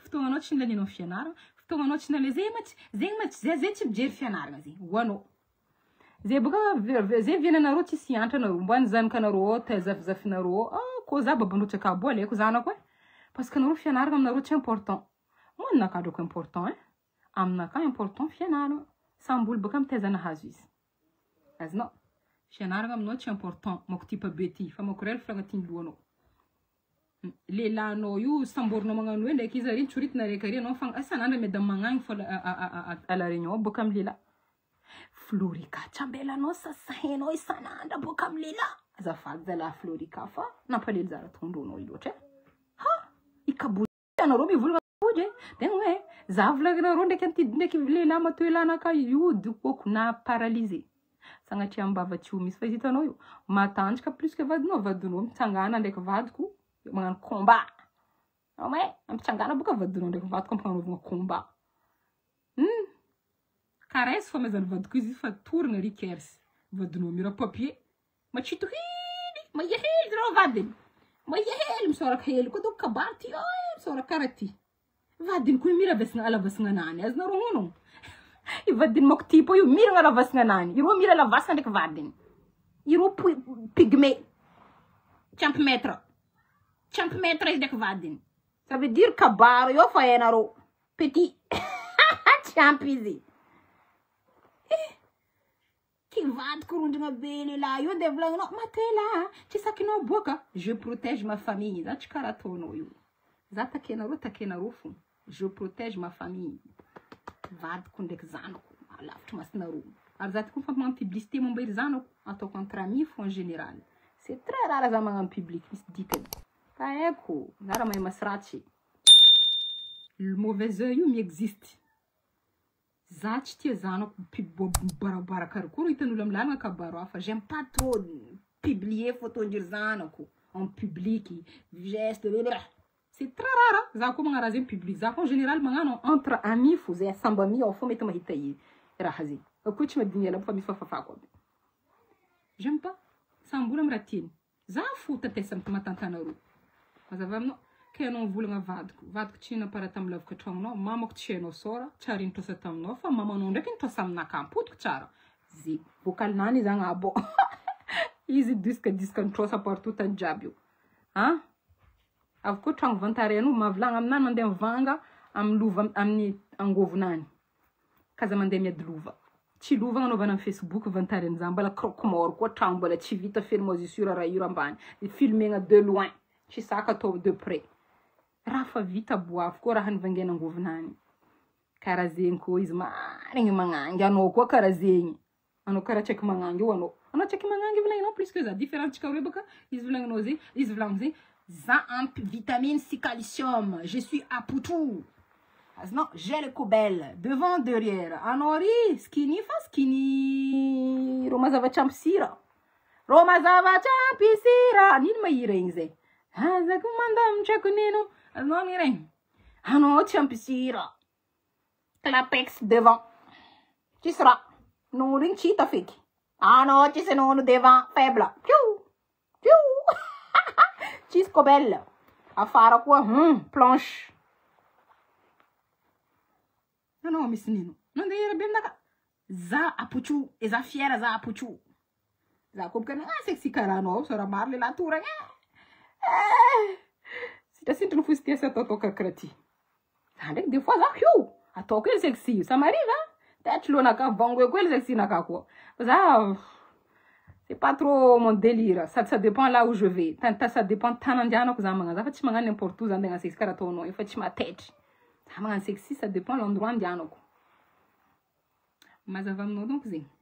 fotoagnanao tsy laninao fianaragna fotoagnanao tsy nale zay tsy mijery fianaragna zay hoanao zay boka zay vienanareo tsy siantranareo mbany zanakanareo tazafizafinareo ko za babandotsaka abo aleko zanako parce que nareo fianaragna aminareo tsy important mo ninaka drako important aminaka important fianaragna sambolo boka mitezana hazo izy azonao fianaragna aminao tsy important mako typa be ty fa mako rel fagnatin loanao lelanao io samborinao magnano hoe ndraiky izy ary tsoritina raiky ary anao fa asanandra madame magnagny fa à la réunion boka amin'ny lela Florika chambelanao sasainao isanandra boka amin'ny lela azafady zala Florika fa nampalely zara tondronao loatra ha ikaboly anareo mivolagna boje tegna hoe za volagnareo ndraiky lela matoelanaka io dikoko na paralysé sagnatria ambava tsy ho misy fa hitanao io matanjaka plus que vadinao mitsangana ndraiky vadiko magnano combat mais ampitsangana boka vadinao ndraiky vadiko ampagnanovagna combat caresse fa mazany vadiko izy fa torigna rikersy vadinao mira papier machito hely mahely zaro vadiny mahely misoraka hely koa doko kabaty misoraka karaha ty vadiny koa mira alavasagna nany azonareo hono vadiny mako tipo io mira alavasagna nany ireo mira alavasagna ndraiky vadiny ireo pygmée champmètre izy ndraiky vadiny ça veut dire kabaro io fa hainareo petit champ izy vadiko rondrina be lehilahy io ndeha volagninao matela tsy sakinao boka je protège ma famille za tsy karaha ataonao io za takenareo fo je protège ma famille vadiko ndraiky zanako alavitra masinareo ary za toko mifampimagno publicité momba iry zanako ataoko entre amis fo en général c'est très rare za magnano public misy dikany fa eko za raha mahay masiratsy le mauvais œil io mi-existe za tsy tia zanako barabaraka karakory hitan'olo amin'ny lalagna kabaro hafa j'aime pas trop publier photo-ndry zanako en public geste c'est très rare za koa magnaraha zegny public za koa en général magnano entre amis fo zay sambo ami ao fo mety mahita raha zegny akoa tsy madigny ela fa misy fafafako aby j'aime pas sambola amin'ny raha tiany za fo tatesa matantanareo mazava aminao ke anao volagna vadiko tsy napara tamin'ny lavaka tragnonao mamako tsy hainao sora tsara introsa taminao fa mamanao ndraiky introsa aminaka ampodiko tsara zay vokalinany izy agnabo izy disque introsa partout tany jiaby io avy koa tragno vantareno mahavolagna aminany mandeha mivanga amin'ny lova amin'ny angovonany kaza mandeha miady lova tsy lova anaovana amin'ny Facebook vantareno za mbola croque-mort koa tragno mbola tsy vita fermoisissure raha io ambany filmegna de loin tsy saka atao de près raha fa vita boafy koa raha nivangena angovinany karaha zegny koa izy marigny magnangy anao koa karaha zegny anao karaha tsaiky magnangy io anao tsaiky magnangy volagninao plus que za différence tsika roe baka izy volagninao zegny izy volagno zegny za ampy vitamine sy calcium je suis apoutou azonao j'ai le cobel devant derrière anao ry skinny fa skinny ro mazavatsy ampy sira nino mahira igny zay azako mandamtrako nino anao ny regny anao tsy ampy sira clapex devant tsisy raha nono igny tsy hita feky anao tsisy nono devant faible tsisy cobel afara koa planche anao misy nino nandeha hira be aminaka za apotso za fiera za apotso za koa bokana sexy karaha anao sora maro le latoragna sitrasitry ny fositiasa atao karakaraha ty za ndraiky des fois za ataoko ely sexy ça m'arrive peut-être loanaka vango koa ely sexy naka koa za c'est pas trop mon délire ça dépend là où je vais ça dépend tany andianako za magnano za fa tsy magnano n'importe où za ndeha sexy karaha ataonao fa tsy matetry za magnano sexy ça dépend l'endroit andianako mazava aminao donc zegny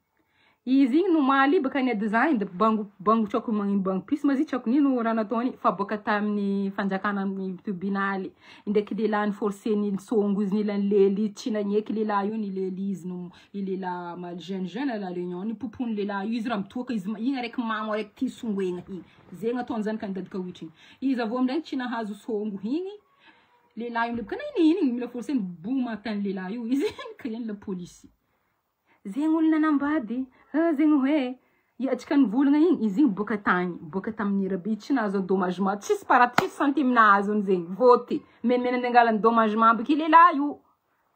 izy igny no maly baka ny design de bango tsako magnino bango plus mazy tsako nino raha nataony fa boka tamin'ny fanjakana amin'ny tribunal ndraiky lehilahy forceny songo izy nilany lely tsy nanyeky lehilahy io ny lely izy no lehilahy mal jeune à la réunion ny popony lehilahy io izy raha mitoaka izy igny araiky mamo araiky ty songoegna igny zegny ataony zany ka nidadika witry izy avô amin'regny tsy nahazo songo igny lehilahy io lebaka naininy mila forceny boma tany lehilahy io izy ka eny la police zegny olo nanambady zegny hoe Iatrika ny volagna igny, izy igny boka tagny, boka tamin'ny rabe tsy nahazo endommagement, tsisy paratsisy centime nahazo zegny, voty. Menimena andengala endommagement baka lehilahy io.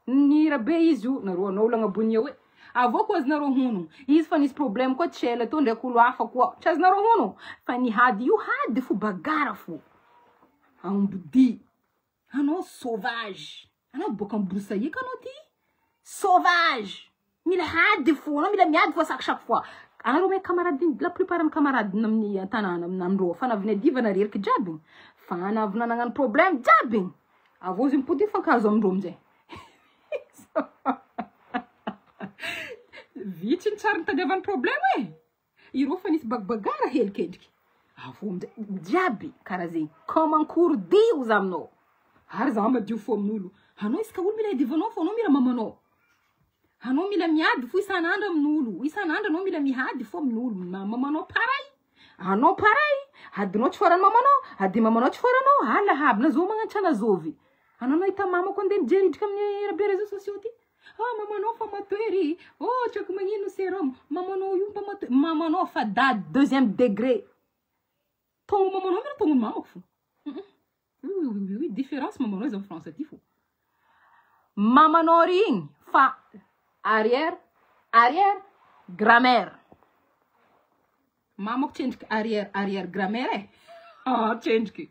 Ny rabe izy io, nareo anao lagnabony hoe, avô koa azonareo hono. Izy fa nisy problème koa tsy ela tô ndraiky olo hafa koa. Tsy azonareo hono. Fa ny hady io hady fo bagara fo. Ambodi. Anao sauvage. Anao boka ambrosaïka anao ty. Sauvage. Mila hady fo, anao mila miady fo chaque fois. Anareo me camarade, la plupart amin'ny camarade amin'ny tanàna aminandreo fa navina divana reriky jiaby. Fa navina nagnano problème jiaby. Avô izy mipody fankazo amindreo aminjay. Vitsy ny tsara nitadiavany problème e. Ireo fa nisy bagabagara hely kendriky. Avô aminjay jiaby karaha zegny. Comme ankoro dio za aminao. Ary za madio fo amin'olo. Anao iska olo mila idivanao fo, anao mila mamanao. Anao mila miady fo isan'andro amin'olo. Isan'andro anao mila mihady fo amin'olo. Mamanao paray. Anao paray. Adinao tsy foran'ny mamanao. Ady mamanao tsy foranao. Hala habina zo magnantsana zovy. Anao nahita mamako andeha mijery amin'ny rabe réseaux sociaux ty. Ah, mamanao fa matoery. Oh, tsaka magnino sérum. Mamanao io mba matoery. Mamanao fa dady deuxième degré. Tongo mamanao mena tongo mamako fo. Oui, différence mamanao izy amin'ny français ty fo. Mamanao ring fa arrière grammaire. Mamako tchendriky arrière grammaire e. Ah, tchendriky.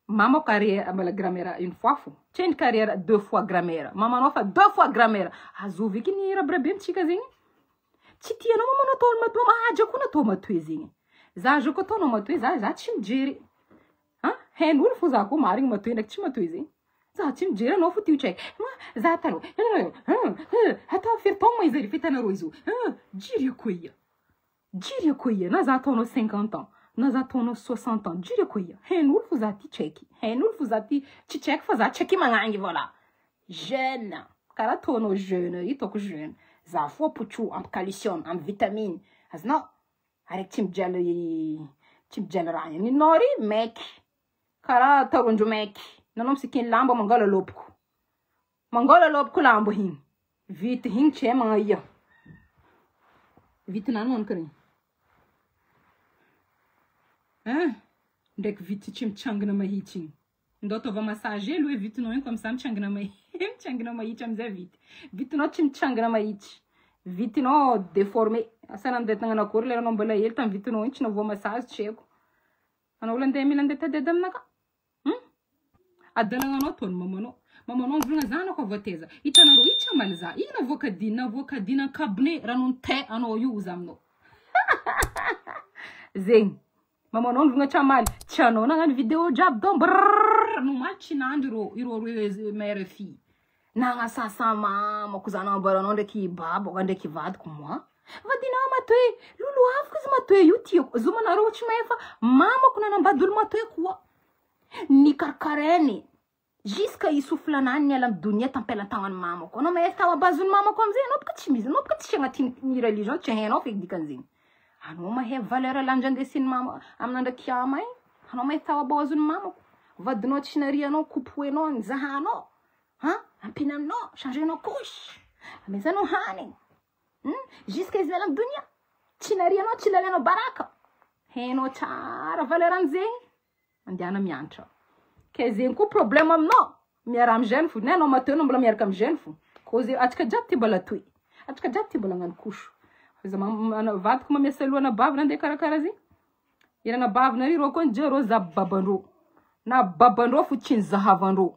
Mamako arrière la grammaire une fois fo. Tchendriky arrière 2 fois grammaire. Mamanao fa 2 fois grammaire. Azovy eky ny rabrabe mitsika zegny. Tsy tianao mamanao tao matoa mahaja koa natao matoe zegny. Za jo ko taonao matoe za tsy mijery. Ha? Hen'olo fo za ko marigny matoe ndraiky tsy matoe zegny. Za tsy mijery anao fo ty check. Za taro. Atao firtoma izy fitanareo izo. Jiria koia. Na za taonao 50 ans. Na za taonao 60 ans. Jiria koia. Hen'olo fo za ty check. Hen'olo fo za ty tsy check fa za check magnangy voilà. Jeune. Karaha taonao jeune, hitako jeune. Za fo apotro am calcium, am vitamine. Azonao araiky tsy mijaly raha igny. Nori meky. Karaha tarondro meky. Nanao misikin lamba mangala lopoko. Mangala lopoko lambo igny. Vity igny tsy magna ia. Vity nanao kare. Ndraiky vity tsy mitsangana mahitsy igny. Ndao tova massage elo e vitinao igny comme ça mitsangana mahitsy. Mitsangana mahitsy amizay vity. Vitinao tsy mitsangana mahitsy. Vitinao déformé. Asa nandeha tagnana akory leranao mbola hely tam vitinao igny tsy navoa massage tsy haiko. Anao olo andeha mila andeha tadedy aminaka. Adananao tony mamanao. Mamanao volagna zanako avoteza. Hitanareo itsa mal za. Ina voakadina cabinet ranon te anao io za aminao. Zegny. Mamanao volagna tsamal. Tsy anao nagnano vidéo jiaby dô. No mal tsy nandro iro mère fille. Nagnasasa mamako zanambaranao ndraiky babako ndraiky vadiko moi. Vadinao matoe. Lolo afaka izy matoe io tiako. Zomanareo tsy maefa mamako nanambadolo matoe koa. Ni karkareny. Jusqu'à isoflanany ny ala amin'ny dunia tampelatangan'ny mamako. Anao mahefa tao abazon'ny mamako amizay, anao baka tsy mizy, anao baka tsy agnatin'ny religion, tsy hainao feky dikan'zegny. Anao mahe valeur lanjandesin'ny mama aminandra kiama igny. Anao mahefa tao abazon'ny mamako. Vadinao tsy narianao, kopoenao, nizahanao. Ampinanao, changenao couche. Amezanao hanigny. Jusqu'à izy ala amin'ny dunia. Tsy narianao, tsy lalianao baraka. Hainao tsara valeur an'zegny. Andiana miantra. Ke zegny koa problème aminao. Miara amin'ny jeune fo. Ne anao matoe anao mbola miaraka amin'ny jeune fo. Kozy atsika jiaby ty mbola toy. Atsika jiaby ty mbola ngano kosho. Iza vadiko mamesa lohana bavana andeha karakara zegny. Irana bavana ry ro koa njero za babandro. Na babandro fo tsy zahavandro.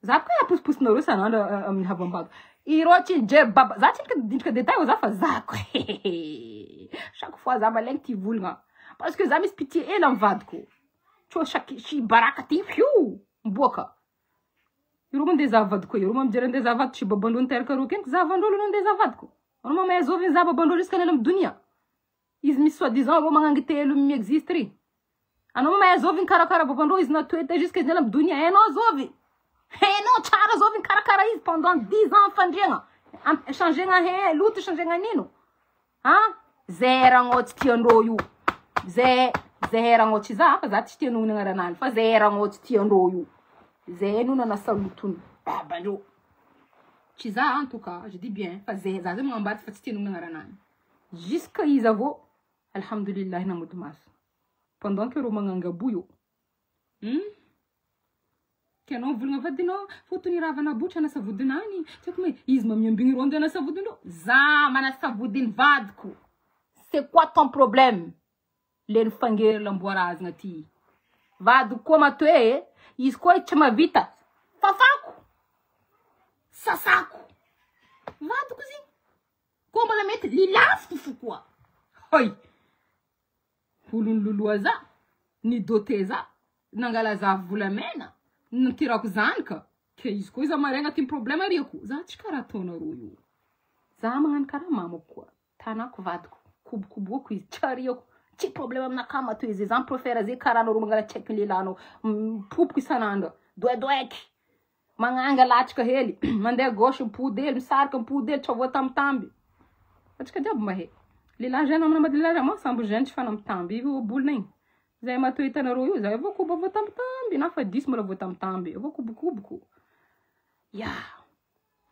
Za koa aposiposinareo sanandro amin'ny havambado. Iro tsy jery baba. Za tsy dindrika détail za fa za ko. Chaque fois za malegny ty volagna. Parce que za misy pitié ela amin'ny vadiko. Cho si baraka ty fiu mboka. Iro mandeha zavadiko iro mamjery andeha zavadiko si babandro niteraka ro kenko zavandrolo nandeha zavadiko. Ano mamay zovy za babandro jusqu'à nela amin'ny dunia. Izy misy soi-disant ro magnangy telo mi-existe ry. Ano mamay zovy karakara babandro izy natoeta jusqu'à nela amin'ny dunia. Hainao zovy. Hainao tsara zovy karakara izy pendant 10 ans fandriagna. Changegna he, luto changegna nino. Zeragnao tsy tiandrô io. Zeragnao tsy za, fa za tsy tianao ny agnaranany. Fa zeragnao tsy tiandrô io. Zay no nanasa lotony babandrô. Tsy za en tout cas, je dis bien, fa zay za zay magnambady fa tsy tianao nagnaranany. Jusqu'à izy avô, alhamdulillah na mody maso. Pendant que ro magnangabo io. Ke anao volagna vadinao, fotony raha vanabotra na savodinany. Tsako me izy mamiambigny ronde na savodinao. Za mana savodiny vadiko. C'est quoi ton problème? Le nifangery lamboarazagna ty. Vadiko koa matoe, izy koa tsy mavita. Fafako. Sasako. Vadiko zigny. Koa mbala mety lilafiko fo koa. Hoy. Olony loloa za. Ni dote za. Nangala za volamena. Nitirako zanaka. Ke izy koa iza maregna ty problème ariako. Za tsy karaha ataonareo io. Za magnano karaha mamako koa. Tanako vadiko. Kubokoboako izy. Tsariako. Tsy problème aminakahy matoe izy. Za préfère zay karaha anareo mangala tseky lelanao. Popoko isanandro. Doedoeky. Magnanga latrika hely. Mandeha gauche mipody hely. Misarika mipody hely. Tsy voatambitamby. Atrika diabo mahe. Lehilahy jeune amina mady lehilahy mo sambo jeune tsy fanambitamby. Io bolina igny. Zay matoe hitanareo io. Zay avao koba voatambitamby. Na fa 10 mbola voatambitamby. Avao kubokuboko. Yeah.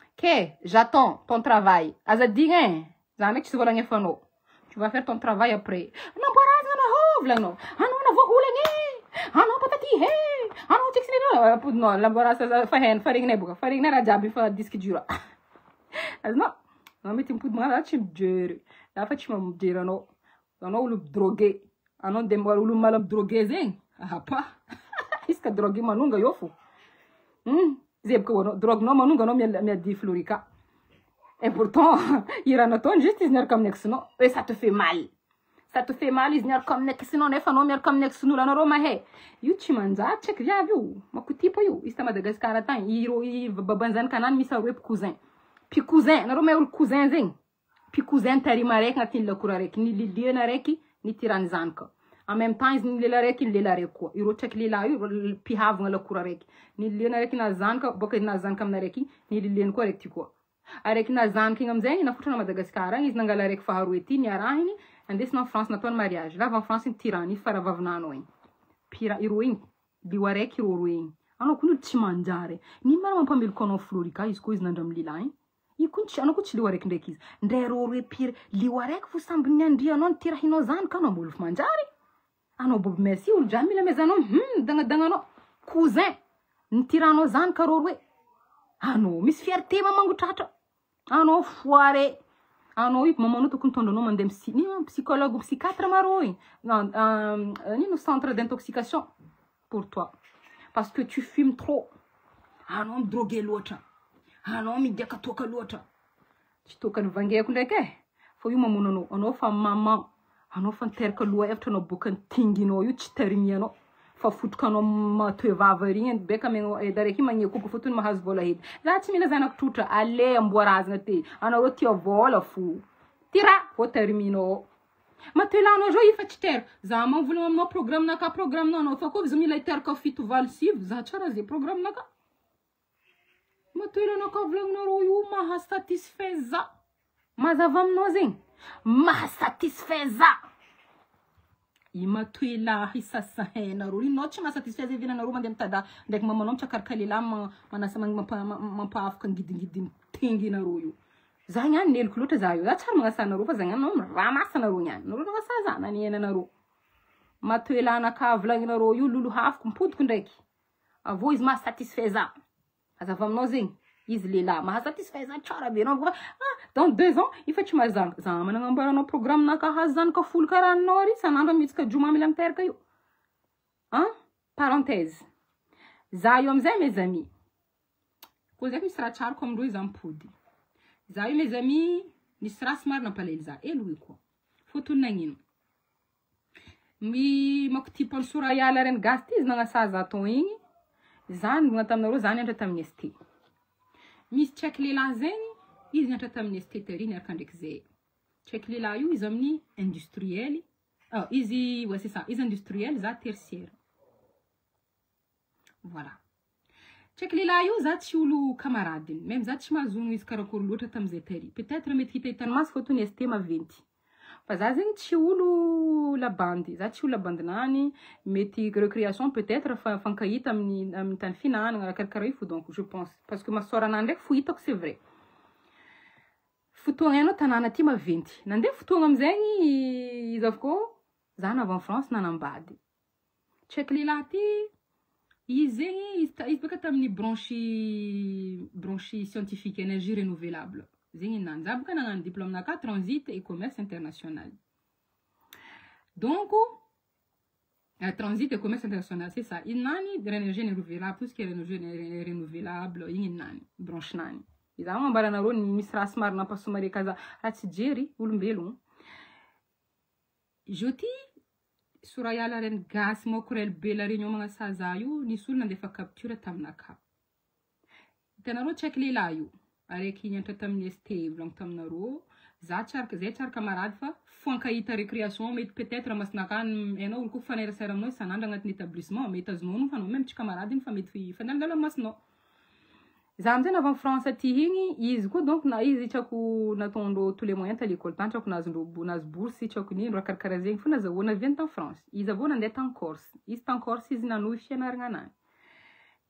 Ok, j'attends ton travail. Azadigny hein. Za ndraiky tsy volagnefanao. Tu vas faire ton travail après. Namboarazagna na hovlanao. Anao na voaholagny. Anao patati he. Anao tsiksinao. Apodinao lamboarasa farignay boka. Farignay raha jiaby fa disque dur. Azonao. Anao mety mipody magnano tsy mijery. Lafa tsy mamijery anao. Anao olo drogué. Anao de olo mala drogué zegny. Apa. Iska drogué manonga io fo. Zebka anao droguenao manonga anao miadi florika. Et pourtant, iranatone juste izy niaraka amin'ny ex-nao. Et ça te fait mal. Ça te fait mal izy niaraka amin'ny ex-nao nefa anao miaraka amin'ny ex-nao anareo mahe. Io tsy manjary tseky viavy io. Makotipa io. Izy ta Madagascar tagny. I babanjanaka misy aroe cousin. Puis cousin, anareo mahe olo cousin zegny. Puis cousin tarima araiky agnatin'ny lakoro araiky. Ny liliana araiky, ny tirany zanaka. En même temps, izy ny lela araiky, ny lela araiky koa. Iro tseky lela io, pihavagna lakoro araiky. Ny liliana araiky na zanaka, boka na zanaka amin'ny araiky, ny liliana koa araiky ty koa. Araiky na zanaka igny amizay, nafotrana Madagascar agny, izy nangala araiky faharoe ty, niarahiny, andesina en France nataony mariage. Lava en France ny tirany, izy faravavinanao igny. Pira, iro igny, lio araiky iro roe igny. Anao koa io tsy manjary. Ny mara mampameloko anao florika, izy koa izy nandra amin'ny lilahy. Io koa tsy, anao koa tsy lio araiky ndraiky izy. Ndray roe pire, lio araiky fo samby ny andrianao, ny tirahinao zanaka, anao molo manjary. Anao bobo merci, olo dra mila mezanao, dagnadanganao. Cousin, ny tiranao zanaka roe. Anao, misy fierté mamangotratra. Anao foire. Anao io mamanao tokony tondranao mandeha psychologue ou psychiatre maro igny. Nino centre d'intoxication pour toi. Parce que tu fumes trop. Anao midrogué loatra. Anao midiaka toaka loatra. Tsy tokany vangeko ndraiky e. Fo io mamono anao fa maman. Anao fa niteraka loha efatra anao boka tinginao io tsy tarimianao. Fa fotokanao matoe vava igny beka daraiky magnie koko fotony mahazo vola hedy. Za tsy mila zanako trotra ale amboarazagna te. Anao tia vola fo. Tira ho terminao. Matoe lanao zao ifa tsy teraka. Za mamvolagna aminao programme naka programme nanao fa koa za mila iteraka fito valo sivy za tsara zay programme naka. Matoe lanao ka volagninareo io maha satisfait za. Mazava aminao zegny. Maha satisfait za. Matoe lahy sasahenareo. Inao tsy masatisfait zay vinanareo mandeha mitada. Ndraiky mamanao mitsakariky lehilahy manasa mampahafaka ngidingidiny tenginareo io. Za niany neloko loatra za io. Za tsara magnasanareo fa za niany ramasanareo niany. Nareo nagasa za na nienanareo. Matoe lahy naka volagninareo io lolo hafiko mipodiko ndraiky. Avô izy maha satisfait za. Azava aminao zegny. Izy lehilahy maha satisfait za tsara be. Dans 2 ans, il faut que tu m'as zank. Ça m'a n'engagé un programme na kahazan ka full karanori. Ça n'a jamais que Juma milam terka yo. Hein? Parenthèse. Za yom zay mes amis. Ko zay mi sera char comme lui zampudi. Za mes amis ni sera smart na palel za. E lui quoi. Faut nangino. Mi makti pon sura ya la ren gastiz na sa za ton ing. Zan ngatam na ro zan entre tamnesti. Mis check les lanzeni. Izy niatra tamin'ny estéterie niaraka ndraiky zay. Tseky lehilahy io izy amin'ny industriel. Izy, ouais c'est ça, izy industriel, za tertiaire. Voilà. Tseky lehilahy io za tsy olo kamaradiny. Même za tsy mahazono izy karakory loatra tamin'izay tary. Peut-être mety hitahitany maso fotony ST maventy. Fa za zegny tsy olo labandy. Za tsy olo labandinany. Mety recréation peut-être fankahita amin'ny tany finanana karakara io fo donc je pense. Parce que masoranany ndraiky fo hitako c'est vrai. fotoagna anao tanàna ty maventy. Nandeha fotoagna amizegny izy avoko za navy en France nanambady. Check lehilahy ty izy zegny izy baka tamin'ny branche scientifique énergie renouvelable. Zegny nani. Za baka nagnano diplôme naka transit et commerce international. Donc transit et commerce international, c'est ça. Il nani de l'énergie renouvelable, tout ce qui est énergie renouvelable, il nani branche nani. Iza mambara narô ni misy raha somary nampasomary kaza raha tsy jery olombelogno. Joti Sorayala ren gas mo kurel bela réunion mga saza io nisy olona ndefa capture taminaka. Hitanarô check lehilahy io. Araiky niantra tamin'ny ST volagno taminarô. Zay tsara camarade fa foankahita récréation mety peut-être masnaka enao olo ko fanerasera aminao isanandro agnatin'ny établissement mety azonao fa anao même tsy camarade iny fa mety fanandala masnao. Za amizay navy en France aty igny izy koa donc na izy itako natondro tous les moyens à l'école tantrako nazondro bourse itako ni raha karakara zegny fo nazahoana avy en France. Izy avô nandeha tan Corse. Izy tan Corse izy nanohy fianaragna anany.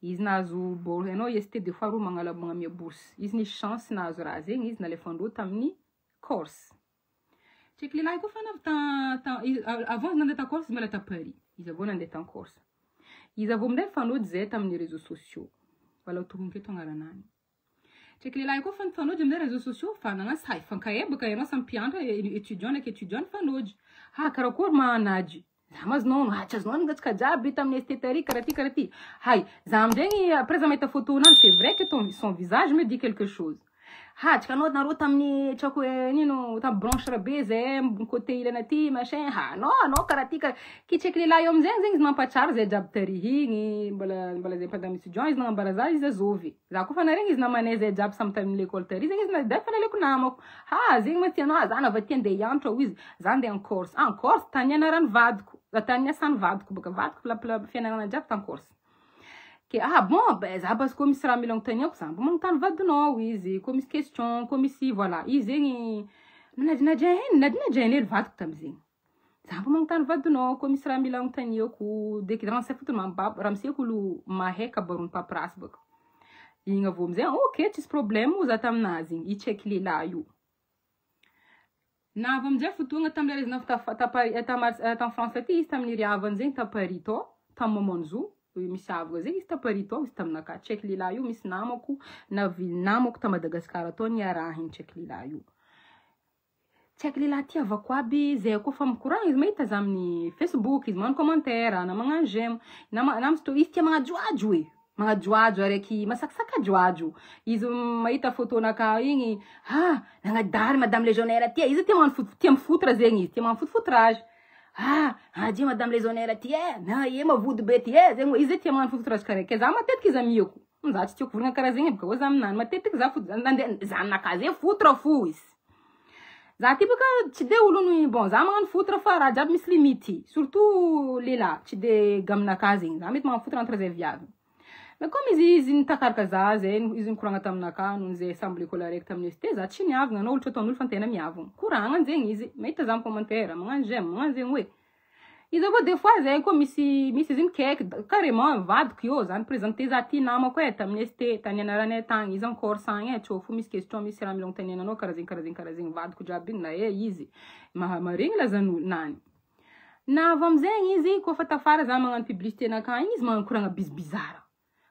Izy nazo bourse enao izy des fois ro magnamia bourse. Izy ni chance nazo raha zegny izy nalefandro tamin'ny Corse. Check lehilahy koa fa navy avant nandeha ta Corse mala ta Paris. Izy avô nandeha tan Corse. Izy avô amin'izay fanody zay tamin'ny réseaux sociaux. Wala tokony keto agnaranany. Check lehilahy koa fa nifanody amin'ny réseaux sociaux fa nagnasay fankaebaka ianao samy mpianatra étudiant ndraiky étudiant fanody. Ha karakory manady. Za mazonao azonao ngatsika jiaby tamin'ny estetari karaha ty. Hay, za amizegny après za mahita photo nany c'est vrai que son visage me dit quelque chose. Ha tsika anao narô tamin'ny tsako nino tam branche rabe zay côté ilana ty machin. Ha anao karaha ty ki check lehilahy io amizegny zegny izy mampatsara zay jiaby tary igny mbala zay madame étudiant izy nagnambara za izy azovy. Za koa fa naregny izy namanay zay jiaby samy tamin'ny l'école tary zegny izy nadefa naleko namako. Ha zegny maty anao za nava ty andeha hianatra izy za andeha en Corse. En Corse tany ianarany vadiko. Za tany iasany vadiko baka vadiko la fianarana jiaby tan Corse. Que bon ben za parce que misy raha mila agnontaniako za mbo magnontany vadinao izy ko misy question ko misy voilà izy zegny nadinadjaheny vadiko tamizegny za mbo magnontany vadinao ko misy raha mila agnontaniako dès que raha say fotony ramseko olo mahay kabarony paperasy baka igny avô amizay ok tsisy problème za taminazy igny i-check lehilahy io na avy amizay fotoagna tamin'ny rezy ta France aty izy tamin'ny riavany zegny ta Paris to tam Mamanzou misy avoka zegny izy ta Paris to izy taminaka check lehilahy io misy namako navy namako ta Madagasikara to niarahiny check lehilahy io check lehilahy ty avako aby zay koa fa mikoragna izy mahita za amin'ny Facebook izy magnano commentaire na magnano j'aime na story izy tia magnajoajo magnajoajo araiky masakisaka joajo izy mahita photo naka igny nagnadary madame légionnaire ty izy tia mifotra zegny izy tia magnano fotofotrage dia madame légionnaire ty na mavody be ty zegny izy tia magnano fotofotrage karaky za matetiky izy amiako za tsy tiako vorogna karaha zegny baka za aminany matetiky za zanaka zay fotra fo izy za ty baka tsy de olony bon za magnano fotra fa raha jiaby misy limity surtout lehilahy tsy de gaminaka zegny za mety magnano fotra entre zay viavy. Mais comme izy nitakaraka za zay izy nikoragna taminaka noho zay sambo l'école araiky tamin'ny ST za tsy niavagna anao olo tsy ataon'olo fa antena miavagna koragna zegny izy mahita za commentaire magnano j'aime magnano zegny hoe izy avô des fois zay koa misy izy mikaiky carrément vadiko io za niprésente za ty namako tamin'ny ST tany anaranay tagny izy encore sagny tsô fo misy question misy raha mila agnontaniananao karaha zegny vadiko jiaby igny na izy maregny lazan'olo nany na avy amizegny izy koa fa tafara za magnano publicité naka izy magnano koragna bizibizara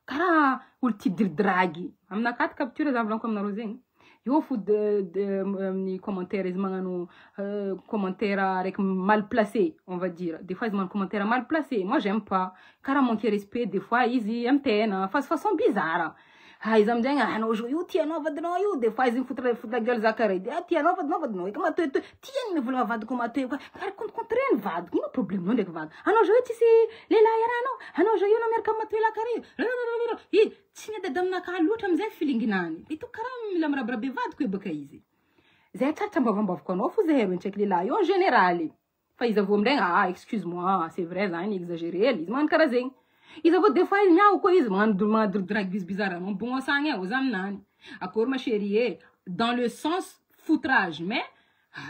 karaha olo tia diridragy aminaka ty capture za volaniko aminareo zegny io fo amin'ny commentaire izy magnano commentaire araiky mal placé on va dire des fois izy magnano commentaire mal placé moi j'aime pas karaha manque respect des fois izy amtena façon bizarre izy amizegny anao jo io tianao vadinao io des fois izy fotra gueule za karaha edy tianao vadinao eky matoetoe tiany mivolagna vadiko matoe karaha contre-contreny vadiko ino problème ndraiky vadiko anao jo io tsisy lehilahy iarahanao anao jo io na miaraka matoe la karaha tsy miadady aminaka loatra amizay filinginany ito karaha mila mirabirabe vadiko e baka izy zay tsaratra mbavambavako anao fo zay heroiny check lehilahy io en général fa izy avô amindregny excuse moi c'est vrai za iny exagéré izy magnano karaha zegny izy avô des fois izy miao koa izy magnano diridragy bizibizarre anao bon sagny za aminany akory ma chérie dans le sens foutrage mais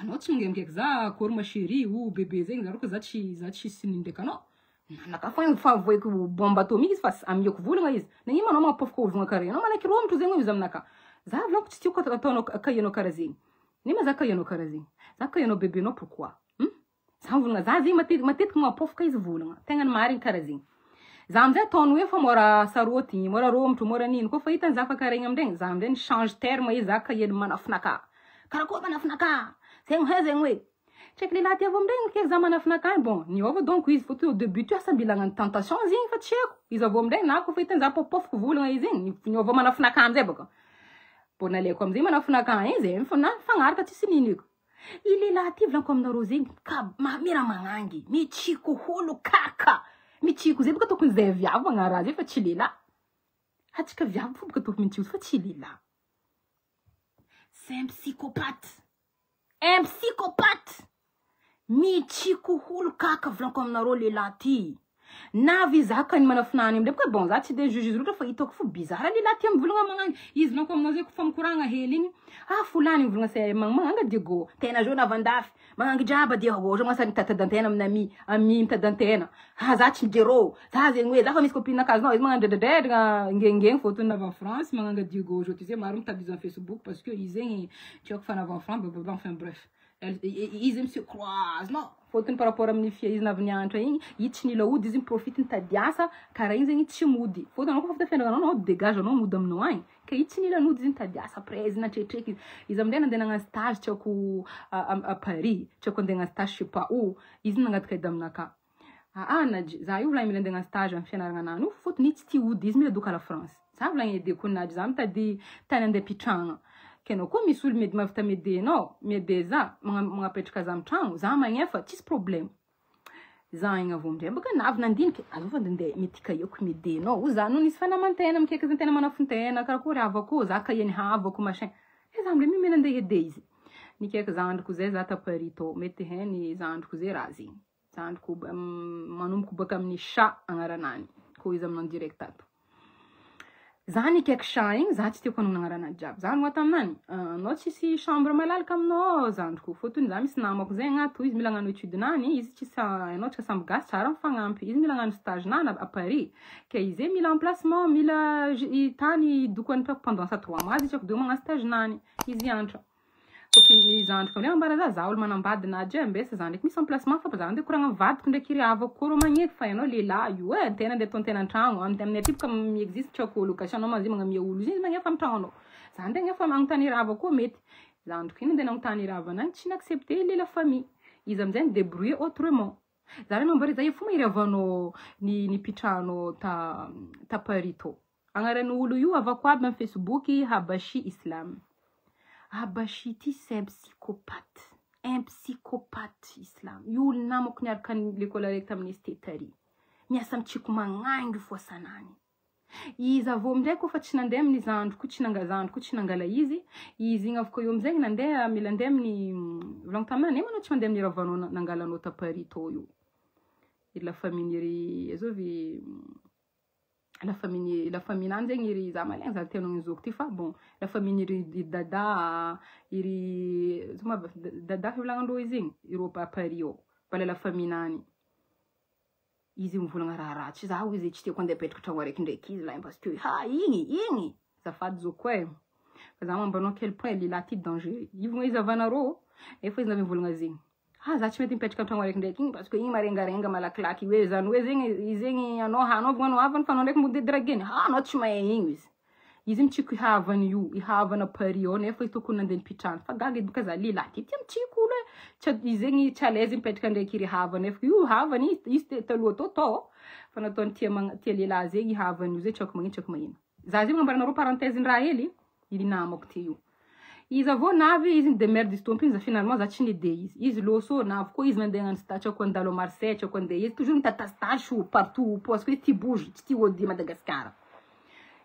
anao tsy mangemikeky za akory ma chérie ou bébé zegny za roka za tsy sininy ndraiky anao naka fa voiko bombe atomique izy fa amiako volagna izy nagnino anao mampafaka volagna karaha anao malaky romotro zegny izy aminaka za volako tsy tiako ataonao kahianao karaha zegny Nima zaka yano karazi. Zaka yano bebe no pourquoi? Za volagna za zy matetiky mampôfaka izy volagna. Tegna marigny karazi. Za amzay taony hoe fa mora sarôty, mora romotro, mora nino. Koa fa hitany za fa karegny amregny, za amzay change terme izy zaka yeno manafinaka. Karakoa manafinaka. Zegny he zegny hoe. Check les laty avy amregny ke za manafinaka bon. Niova donc izy faut au début tu asa bilagna tentation zegny fa tseko. Izy avy amregny na koa fa hitany za pôfaka volagna izy igny, niova manafinaka amzay baka. Bon naleko amzay manafinaka izy, fagnaraka tsisy niniko. Ile laty vlanko aminarô zegny ka mira magnangy, mitsiko holo kaka. Mitsiko zay baka tokony zay viavy magnara zay fa tsy lela. Hatsika viavy fo baka tokony mitsiko fa tsy lela. C'est un psychopathe. Un psychopathe. Mitsiko holo kaka vlanko aminarô le laty. Navy zaka ny manafinany amindray baka bon za tsy de juge loatra fa hitako fo bizarre le laty amin'ny volagna magnangy. Izy vlanko aminao zay kofa mikoragna hely igny. Fulany volagna say magnanga diego. Tena jo navandafy. Magnangy jaba dia ho masany tatadantena amin'ny ami mitadantena. Za tsy jero. Za zegny hoe za fa misy copine nakazinao izy magnandredredredra ngengeng photo nava en France magnanga diego je tu sais maro mitabiza en Facebook parce que izy zegny tiako fa nava en France blablabla enfin bref. Izy me se croise non fotony par rapport amin'ny fia izy naviniantra igny izy tsy nila ody izy profite nitadiasa karaha igny zegny tsy mody fotony anao koa fa tafendrana anao dégage anao mody aminao agny ka izy tsy nila nody izy nitadiasa après izy natretreky izy amin'izay nandeha nagnano stage tiako à Paris tiako andeha nagnano stage je sais pas où izy nagnataka edy aminaka naji za io volagny mila andeha nagnano stage amin'ny fianaragna anany io fotony tsy tia ody izy mila doka la France za volagny edeko naji za mitady tany andeha pitragna kenao koa misy olo medy mavita medenao mede za magnapetraka za amtragno za magnefa tsisy problème za igny avy amindray baka navy nandiniky alô fa ndeha mitika ioko medenao za no nisy fanamantena mikeka zany tena manafontena karakory havako za kayeny havako machin za amle mimena andeha ede izy nikeka za androko zay za ta Paris to mety heny za androko zay raha zegny za androko manomboko baka amin'ny chat agnaranany ko izy aminao direct ato za nikeka chat igny za tsy tiako anao agnaranany jiaby za no taminany anao tsisy chambre malalaka aminao za androko fotony za misy namako zay agnato izy mila agnano étude nany izy tsisy anao tsika samby gasy tsara mifagnampy izy mila agnano stage nany à Paris ke izy mila emplacement mila tany dokony pendant ça 3 mois izy tiako do magnano stage nany izy antra copine izy androko amle ambara za olo manambady naji ambesa za ndraiky misy emplacement fa za ndeha koragna vadiko ndraiky ry havako koa magneky fa ianao lehilahy io tena ndeha tontena antragno amin'ny aty baka miexiste tiako location anao mazy magnamia olo izy magnefa amtragno anao za ndeha nefa magnontany ry havako koa mety za androko iny ndeha nagnontany ry havanany tsy naaccepté le la famille izy amizay débrouiller autrement za reny ambara za io fo mahiry avanao ni pitrano ta Paris to agnarany olo io avako aby amin'ny Facebook Habashi Islam Habashiti c'est un psychopathe islam. Yul namok niaraka l'école avec tamin'ny stetari. Miasa mitsiko magnangy fo sanany. Izy avy amindray koa fa tsy nandeha amin'ny zandroko tsy nangazandroko tsy nangala izy igny avy koa eo amizay nandeha mila andeha amin'ny volagno taminany manao tsy mandeha amin'ny ravanao nangalanao ta Paris to io. La famille ry azovy la famille nany zegny iry za malagny za tenogny zoko ty fa bon la famille iry dada iry zoma dada fivolagnan-drô izy igny irô pa Paris ao bala la famille nany izy mivolagna raha tsy za izy tsy tiako andeha apetraka tragno araiky ndraiky izy la parce que igny zafady zoko fa za mambanao quel point le laty danger ivogna izy avanarô efa izy navy mivolagna zegny za tsy mety mipetraka tragno araiky ndraiky igny parce que igny marengarenga malakilaky hoe zany hoe zegny zegny anao hanaovagna havany fa anao ndraiky mode drageny anao tsy mahay igny izy mitsiko ihavany io ihavana Paris ao nefa tokony nandeha nipitrahana fa gaga edy boka za lehilahy ty mitsiko olo izy zegny tsy à l'aise mipetraka ndraiky iry havany nefa io havany izy taloha to fa nataony tia lehilahy zegny ihavany io zay tiako magnino za zegny mambaranareo parenthèse raha hely iry namako ty io izy avô navy izy de merde stompy za finalement za tsy nide izy loso navy koa izy mandeha ngano stage tiako andalo Marseille tiako andeha izy toujours mitatastage partout parce que ty bouge tsy tia ody Madagascar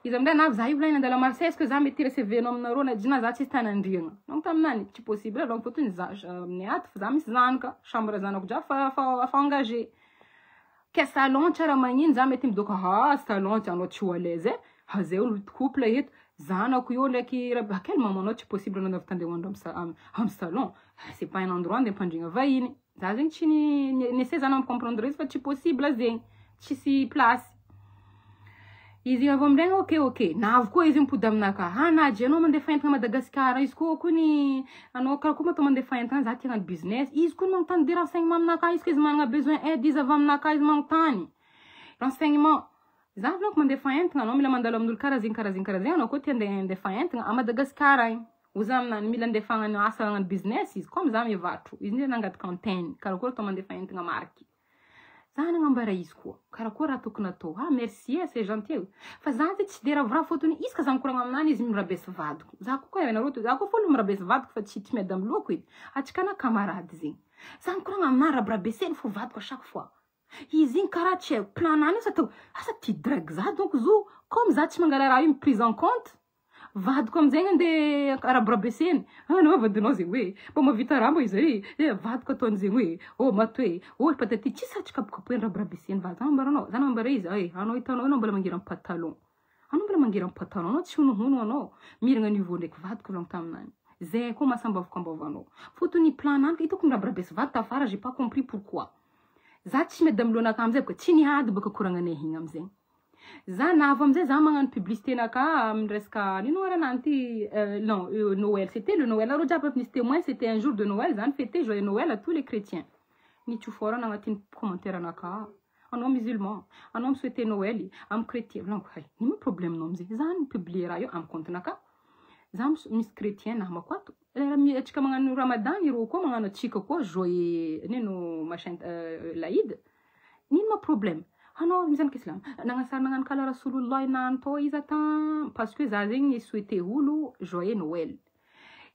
izy amindray navy za io volagny andalo Marseille est-ce que za mety CV anao aminarô na dina za tsy tanandriagna donc taminany tsy possible donc fotony za amin'ny ato fa za misy zanaka chambre zanako dra fa engagé ke salon tsara magnino za mety midoka salon anao tsy à l'aise zay olo couple eto zanako io ndraiky quel mamanao tsy possible anao avy tandeha andro amin'ny salon c'est pas un endroit andeha mpandrigna vahiny za zegny tsy nessaie zana comprendre izy fa tsy possible zegny tsisy place izy avy amindregny ok navy koa izy mipody aminaka hanaje anao mandefa entagna Madagascar izy koa kony anao karaha koa matao mandefa entagna za tia hagnano business izy koa magnontany des renseignements aminaka izy ka izy managna besoin aide izy avy aminaka izy magnontany renseignement za avy mandefa entagna anao mila mandalo amin'olo karazegny anao koa tia andefa entagna a Madagascar agny oza aminany mila andefa hagnano asa hagnano business izy comme za mivatro izy ndre nangataka antenne karaha koa atao mandefa entagna marky za nagnambara izy koa karaha koa raha tokony atao merci c'est gentil fa za tsy de ravoravo fotony izy ka za mikoragna aminany izy mirabesy vadiko za koa anareo za koa fôlo mirabesy vadiko fa tsy miady amin'ny loko edy atsika camarade zegny za mikoragna aminany rabrabeseny fo vadiko à chaque fois izy igny karaha tsy haiko planany asa atao asa ty drague za donc zo comme za tsy mangala raha io prise en compte vadiko amizegny ande rabrabeseny anao vadinao zegny hoe mba mavita raha mba izy vadiko ataony zegny hoe matoe patati tsy satry kapokapoeny rabrabeseny vadiko ambaranao za nambara izy anao hitanao anao mbola mangira pantalon anao tsy honohono anao miragna niveau ndraiky vadiko volagny taminany zay koa masambavokambovanao fotony planany hitako ny rabrabesy vadiko afara j'ai pas compris pourquoi za tsy medy amilonaka amizay baka tsy nihady baka koragnanay igny amizay za navy amizay za magnano publicité naka amin'ny resaka nino arananty non Noël c'était le Noël alors jiaby nisy témoin c'était un jour de Noël zany fêter joyeux Noël à tous les chrétiens ni tsofora agnatin'ny commentaire naka anao musulman anao souhaiter Noël am chrétien donc ni problème nom amizay za ny publier raha io am compte naka za misy chrétien namako ato atsika magnano Ramadan ireo koa magnano atsika koa joyeux nino machin laïd nino ma problème anao mizanaka islam nagnasara nagnano kala rasulullah nany tao izy atan parce que za zegny souhaiter olo joyeux Noël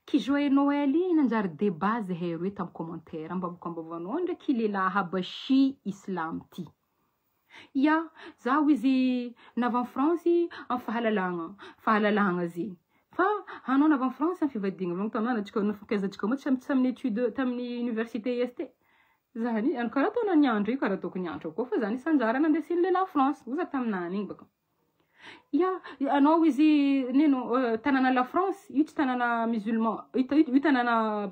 ki joyeux Noël nanjary débat zahay roe tam commentaire ambavokambovanao ndraiky lehilahy habashi islam ty ya za izy navy en France am fahalalagna zegny fa anao navy en France am fivadina vogno taminana atsika nafankaizatsika mo tsy amin'ny étude tamin'ny université este zany karaha ataona niandro io karaha ataoko niandro koa fa zany sanjara nandesiny lehilahy France oza taminany igny baka ya anao izy nino tanana la France io tsy tanana musulman io tanana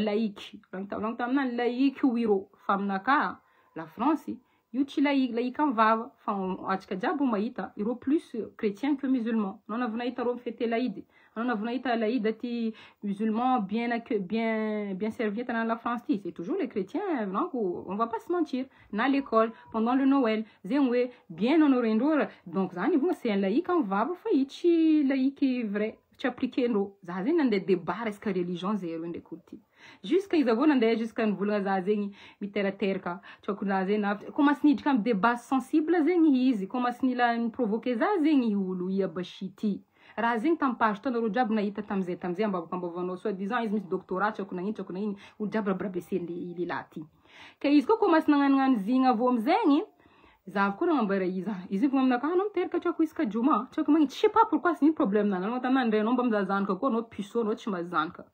laïque volagny taminany laïque wiro fa aminaka la France io tsy laïque am vava fa atsika jiaby mahita ireo plus chrétien que musulman anao navy nahita reo mifete laïdy anao navy nahita laïdy aty musulman bien servi tanana la France ty c'est toujours les chrétiens donc on va pas se mentir na l'école pendant le Noël zegny hoe bien honoré ndreo donc zany vogna c'est un laïque am vava fa io tsy laïque vrai tsy appliqué ndreo za zegny nandeha débat resaka religion zay reo ndraiky olo ty jusqu'à izy avao nandeha jusqu'à nivolagna za zegny miterateraka tsako za zegny navy commence niditra am débat sensible zegny izy commence nila niprovoquer za zegny olo iabashi ty raha zegny tam page tao nareo jiaby nahita tamizay ambavakambovanao soit disant izy misy doctorat tsako nagnino olo jiaby rabrabeseny lehilahy ty ka izy koa commence nagnanognano zigny avao amizegny za koa nagnambara izy vao aminaka anao miteraka tsako isaka juma tsako magnino je sais pas pourquoi c'est un problème nanao taminany renao mba mizazanaka koa anao puceau anao tsy mazanaka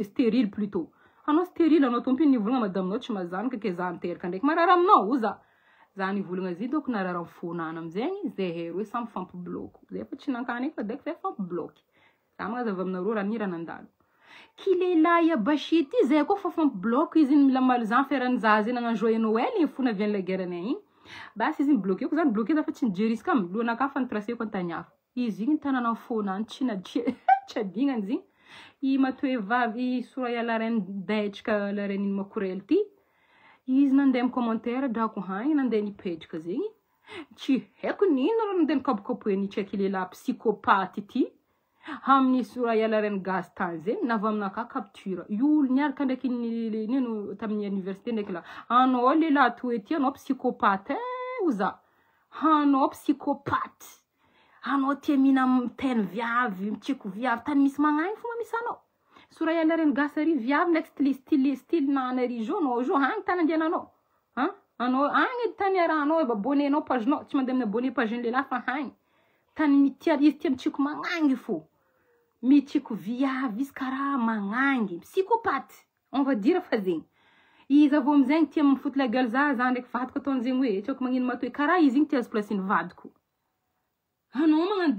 stérile plutôt anao stérile anao tompiny nivolagna madaminao tsy mazanaka ke za miteraka ndraiky marara aminao oza za nivolagna zy donc narara mifonana amizegny zay roe samby fampibloky zay fa tsy nankany fa daiky fa fampibloky za magnazava aminareo raha nira nandalo ki lehilahy abashi ty zay koa fa fampibloky izy mila malzan ferany za zay nagnano joyeux Noël igny fona vien la guerre nay igny basy izy nibloqué ko zany bloqué za fa tsy nijerisika am lohanaka fa nitracé ko antagnafa izy igny tanana fonany tsy adignany zigny i matoe vavy Soraya la reine daitsika la reine ino makorel ty izy nandeha amin'ny commentaire drako hagny nandeha nipetraka zegny tsy haiko nino raha nandeha nikapokapoeny tsy haiko lehilahy psychopathe ty amin'ny Soraya la reine gaz tany zegny navy aminaka capture io olo niaraka ndraiky nino tamin'ny université ndraiky la anao lehilahy toety anao psychopathe oza anao psychopathe anao tia mina teny viavy mitsiko viavy tany misy magnagny fomba misy anao Soraya la reine gaz ary viavy ndraiky style nanary jo anao jo hagny tany andiananao anao agny tany arahanao abonenao pagenao tsy mandeha amin'ny abonné page lehilahy fa hagny tany mitia izy tia mitsiko magnangy fo mitsiko viavy izy karaha magnangy psychopathe on va dire fa zegny izy avao amizegny tia mifoty la gueule za ndraiky vadiko ataony zegny hoe tsako magnino matoe karaha izy igny tia azy placeny vadiko anao magnano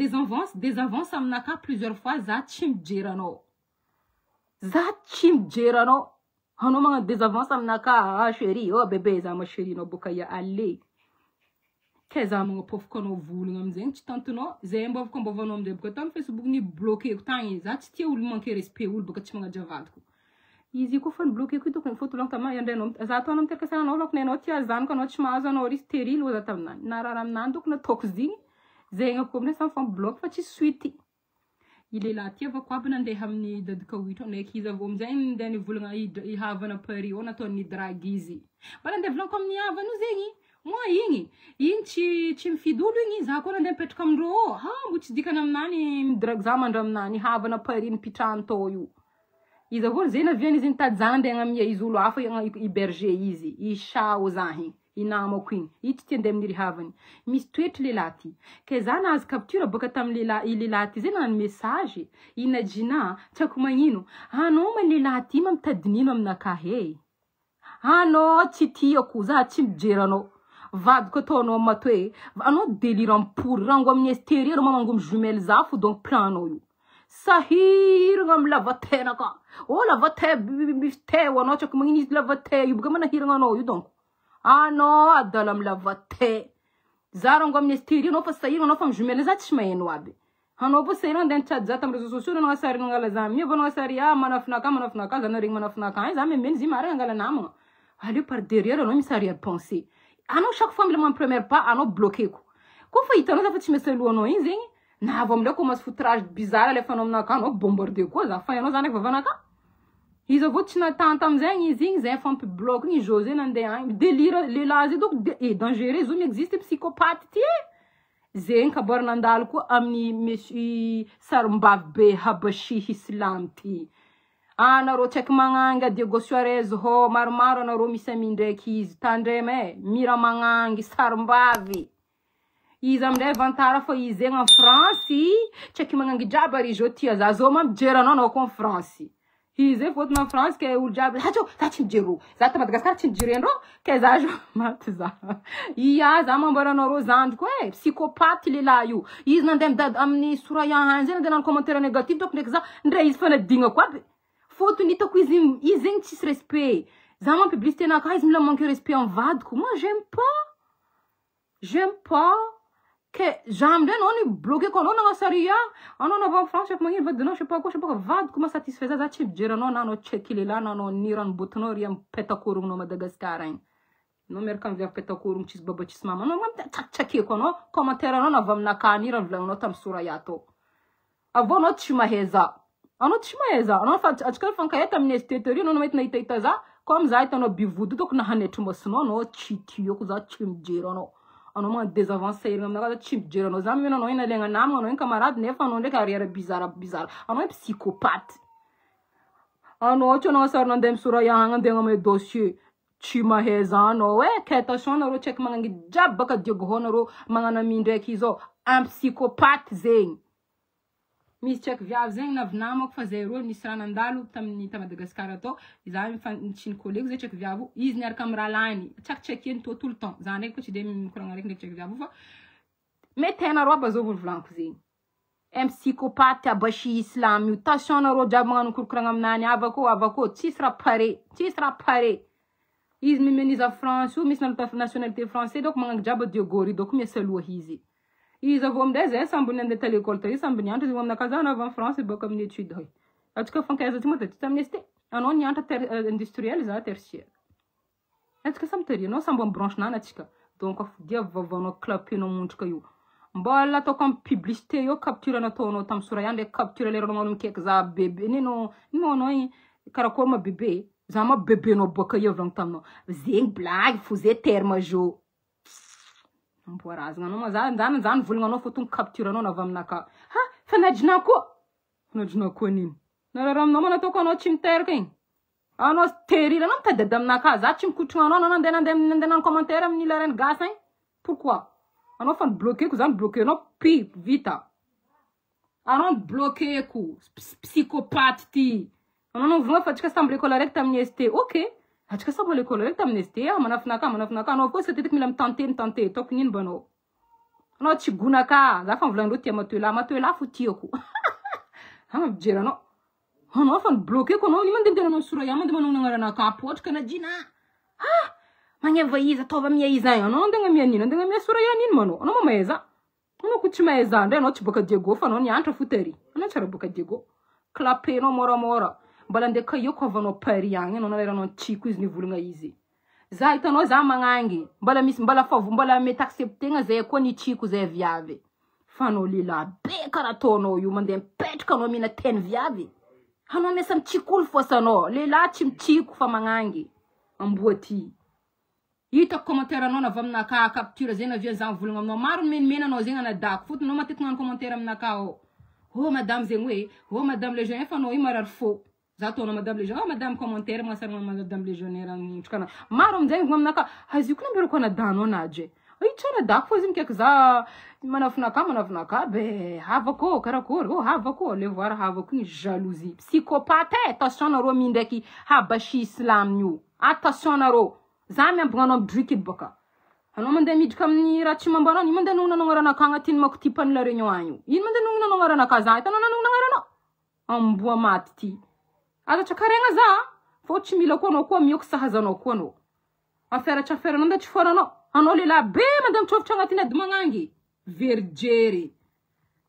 des avances aminaka plusieurs fois za tsy mijery anao anao magnano des avances aminaka chérie bébé za ma chérie nao boka ya allez Keza mga pof kono voling amzeng tsy tantonao zay mbov ko mbovanao amde baka tam Facebook ni bloqué ko tagny za tsy tia olo manke respect olo baka tsy magnaja vadiko izy ko fa bloqué ko tokony foto lang tama yandrano za to anam terka sananao lok nenao tia zanaka anao tsy mahazo anao ry stérile za taminany narara aminany dok na toko zigny zegny ko amne sam fa block fa tsy suite ilela tia va ko aby nandeha amin'ny dadika witro ndraiky izy avô amzay ndeha nivolagna i havana pari o nataony dragizy bala ndeha volagna ko amin'ny havana zegny moi igny tsy mifidy olo igny za ko nandeha mipetraka amindreo mbo tsy dikany aminany midrag za mandra aminany havana pari nipitrahantao io izy avô zay naviany izy nitady ndeha amia izy olo hafa iberger izy i chao zahy i namako igny i tsy tia ndeha amin'ny havany misy toetry lehilahy ty ke za nahazo capture baka tamin'ny lehilahy ty zay nanano message inajina tsy ako magnino anao ma lehilahy ty mamitady nino aminakahy anao tsy tiako za tsy mijeranao vadiko ataonao matoe anao délire pour rango amin'ny extérieur mamango jumelle za fo donc planao io sahiragna amin'ny lavatena ka lavatè bifte anao tsy ako magnino izy lavatè io baka manahiragna anao io donc anao adala amin'ny lavatè za rango amin'ny extérieur anao fa sahiragna anao fa amin'ny jumelle za tsy mahaino aby anao vô sahiragna andeha nitsady za tamin'ny réseaux sociaux nanao sary nangala za mi avô nanao sary manafinaka za naregny manafinaka za memeny zy mare angala namagna aleo par derrière anao misy arrière-pensée anao chaque fois mila man première pas anao bloqué ko fa hitanao za fa tsy mesy alohanao igny zegny na avô amindray ko mas foutrage bizarre alefanao aminaka anao bombarder koa za fa anao zany efa vavanaka izy avô tsy natanta amizegny izy igny zay fa bloqué igny José nandeha agny délire lehilahy zay donc dangereux zo existe psychopathe ty zegny kaboara nandalo koa amin'ny monsieur sarombavy be habashi islam ty anareo tsy aiky magnangy Diego Suarez ho maromaro anareo misy ami ndraiky izy tandrema mira magnangy sarombavy izy amindray vantara fa izy zegny en France tsy aiky magnangy jiaby ary zo tia za zo mamijeranao anao ko en France izy fotona en France ke olo jiaby za tsy mijero za ta Madagascar tsy mijerendro ke za jo maty za za mamboara anareo zandriko psychopathe lehilahy io izy nandeha amin'ny Soraya any zay nandeha nano commentaire négatif donc ndraiky za ndray izy fanadina ko aby fotony hitako izy zegny tsisy respect za man publicité naka izy mila manque respect en vadiko moi j'aime pas que jamais anao ni bloqué ko anao nagnasaria anao nava en France magnino vadinao je sais pas quoi vadiko ma satisfait za tsy mijeranao na anao check lehilahy na anao nirano botinao ry ampetakorognonao Madagascar agny anao miaraka amin'ny viavy petakorogne tsisy baba tsisy mama anao tsakitsakeko anao commentaire anao nava aminaka nirano volagninao tamin'ny Soraya atao avô anao tsy mahay za anao tsy mahay za anao fa atsika fankaheta amin'ny estéterie anao mahita nahitahita za comme za hitanao bivody toko na hanetry masinao anao tsy tiako za tsy mijero anao mana désavance irigna aminaka za tsy mijero anao za mino anao ina legna namagna anao iny camarade nefa anao ndraiky arrière bizarre anao psychopathe anao tsy anao sary nandeha Soraya agny andeha amin'ny dossier tsy mahay za anao ke attention anareo tsy aiky magnangy jiaby baka Diego ho anareo magnano ami ndraiky izao un psychopathe zegny misy tsy aiky viavy zegny navy namako fa zay rô nisy raha nandalo tamin'ny ta Madagascar atao za tsy nikolego zay tsy aiky viavy izy niaraka amin'ny rahalainy tsakitsaky eny to tout le temps za ndraiky ko tsy de mikoragna raiky ndraiky tsy aiky viavy fa mety hainareo aby zao volavolako zegny un psychopathe abashi islam io tension anareo jiaby magnano korokoragna aminany avako tsisy raha pare izy mimeniza France io misy nationalité français donc magnano jiaby Diego ry donc miasa aloha izy avô amindray zay sambony andeha ta l'école tary samby nianatra zegny aminaka za anao avy en France baka amin'ny étude hoy atsika fankaiza ty moa ty amnesty anao nianatra industriel za tertiaire atsika samby tary anao samby amin'ny branche nana atsika donc afodia vavanao clapenao montrika io mbola ataoko amin'ny publicité io capture nataonao tamin'ny Soraya ndraiky capture leranao manao mikaiky za bébé nino anao karakory ma bébé za ma bébé nao baka io volagny taminao zegny blague fo zay terme jo amboarazagna anao ma zany volagna anao fotony capture anao navy aminaka fa najina koa nino narara aminao ma nataoko anao tsy miteraka igny anao stérile anao mitady aminaka za tsy mikotrogna anao nandeha nano commentaire amin'ny la reine gasa igny pourquoi anao fa nibloqué ko za nibloqué anao vita anao nibloqué ko psychopathe ty anao novolagna fa atsika samby l'école araiky tamin'ny ST ok atsika samby l'école araiky tamin'ny ST manafinaka anao koa sa tetika mila mitante taoko nino banao anao tsy gonaka za fa mivolagndreo tia matoela fo tiako mijery anao fa nibloqué ko anao mandeha anao Soraya mandeha manao agnaranaka potrika na jina magneva iza tova mia iza io non ndanga mia nina ndanga mia sura ya nini mano ana mameza ana kuchimeza ndre no chiboka Diego fa no nyantra futeri ana chara boka Diego clape no mora mbala ndeka yo ko vano pari yang no na no chiku izni vulunga izi za itano za mangangi mbala favu mbala met accepter nga ze ko ni chiku ze viave fano lila be karatono yu mande pet kano mina 10 viave hano mesam chikul fosa no lila chim chiku fa mangangi ambuati ita commentaire no na vamna ka capture zena via zan vulunga no maru men no zinga na dak fut no matit no commentaire na ka oh madame zengwe oh madame le jeune fa no imarar fo zato na madame le jeune oh madame commentaire ma sar madame le jeune ran chkana maru zeng vamna ka hazikuna bero ko na dano naje ai chana dak fo zim ke za manafna ka be havako karakor oh havako le voir havako jalousie psychopathe attention na ro mindeki habashi islam nyu attention na ro zami mbano driki boka hano mande mid kamni rachi mambara ni mande nuna ngara na kanga tin maktipan la renyo anyu yin mande nuna ngara na kaza ita nuna ngara no ambua matti ada chakarenga za fochi mila kono ko miyok sahaza no kono afera chafera nanda chifara no hano lila be madam chof changa tina dmangangi vergere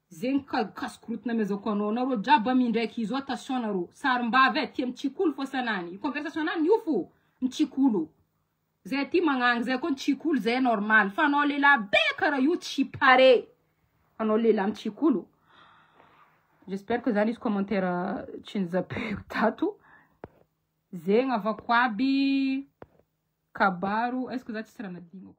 zenka kaskrut na mezo kono na ro jaba mindeki zo attention na ro sarmbave tiem chikul fo sanani conversation nan yufu mchikulu zeti mangang ze kon chikul ze normal fano lila bekara yu chipare fano lila mchikulu. J'espère que zanis commentaire chinzape tatu zenga vakwabi kabaru est-ce que zati sera na dingo